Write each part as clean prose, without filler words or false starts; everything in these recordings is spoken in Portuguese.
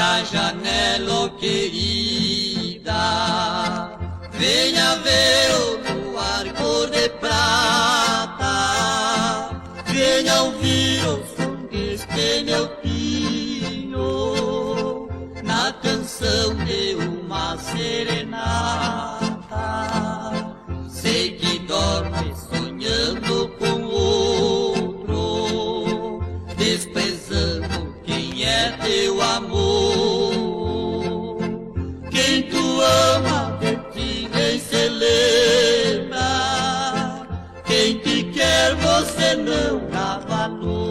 na janela, oh querida, venha ver o luar cor de prata, venha ouvir o som deste meu pinho, na canção de uma serenata. Sei que dorme sonhando com outro, desprezando quem é teu amor. Quem tu ama de ti nem se lembra, quem te quer você não dá valor.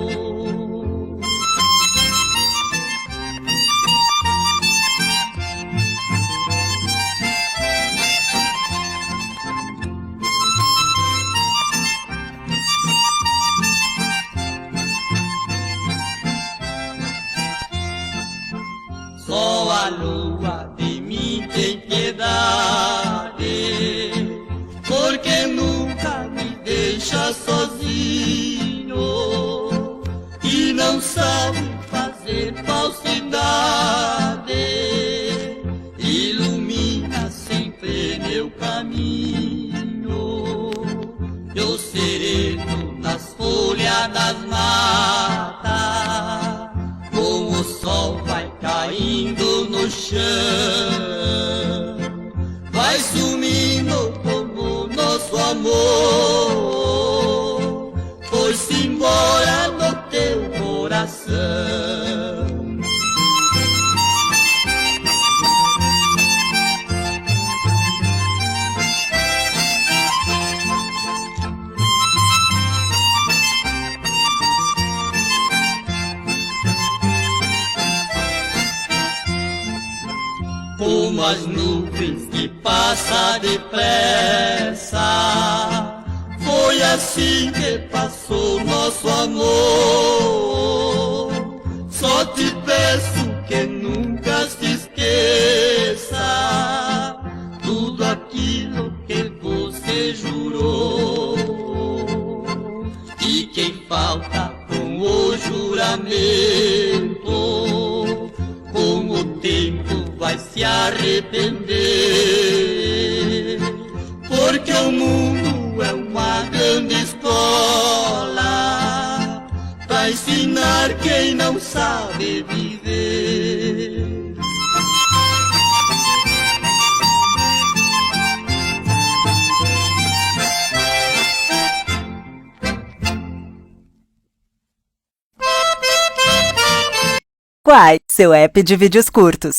Só a lua de mim tem piedade, porque nunca me deixa sozinho e não sabe fazer falsidade. Ilumina sempre meu caminho, eu sereno nas folhas das matas, como o sol vai caindo no chão, vai sumindo como nosso amor, foi-se embora no teu coração. Como as nuvens que passa depressa, foi assim que passou nosso amor. Só te peço que nunca se esqueça tudo aquilo que você jurou. E quem falta com o juramento, com o tempo vai se arrepender, porque o mundo é uma grande escola pra ensinar quem não sabe viver. Quai, seu app de vídeos curtos.